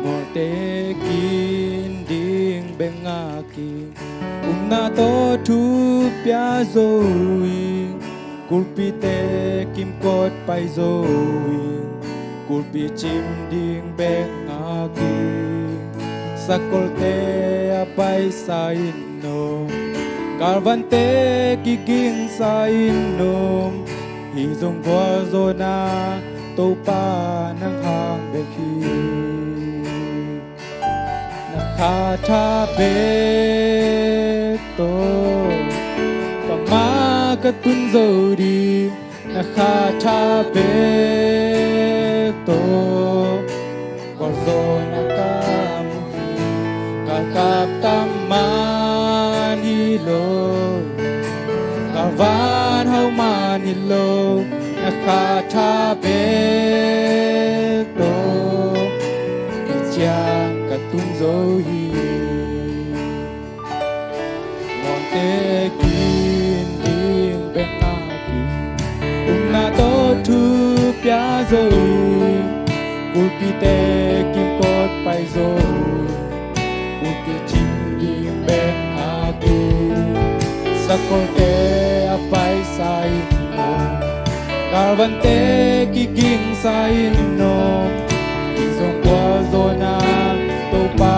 mo te kin ding bengaki na to thu pya zoi kulpi te kim kot pai zoi kulpi chim ding bengaki sakol te apai sa inom karvan te giging sa inom hi zong kwa zona to pa nang hang be khi na kha tha be to kama ka tun zo di na kha tha be to kwa zona ka mu ka kap tam man hi lo ka van hau man hi lo na kha tha be to cha ka tung zo hi ngon te kin ding be a ki na to thu pya zo ku pi te kim kot pai zo ku pi chim ding be a ki sakol te apai sai no karvan te ki ging sai no zong qua zona to pa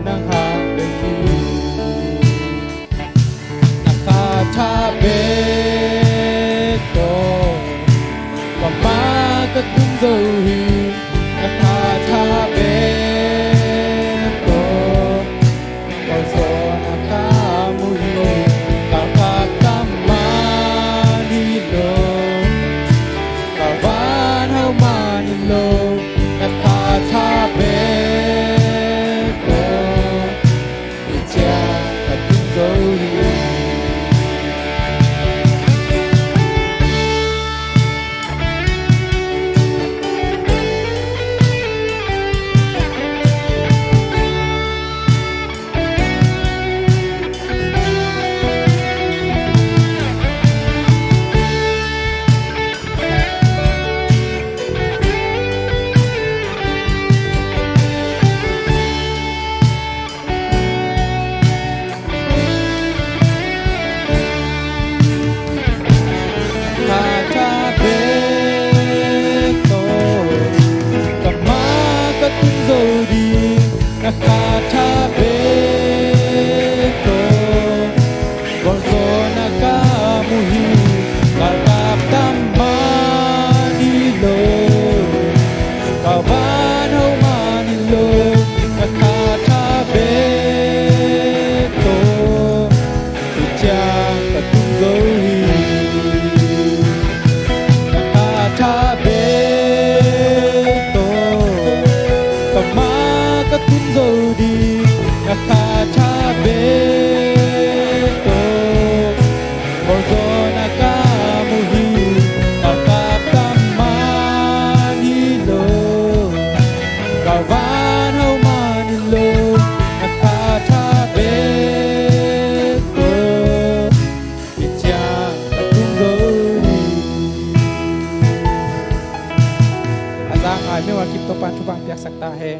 nang hang be khi na kha tha be to pa ma ka tung zo hi na kha tha be to pa zona ka mu hi ka ka tam ma ni lo ka van hau ma ni lo na kha tha be to cha ka tung zo hi na kha tha be to kon zona ka mu hi ka kap tam ma ni lo ka van ho ma ni lo na kha tha be to cha ka tu zo hi na kha tha be to ka ma ka tun zo di na kha tha be to por zo na ka mu hi ka ka tam ma ni lo ka van ho ma ni lo na kha tha be to cha ka tun zo di azang ai me wa kip to pan thu bang piak sakta hai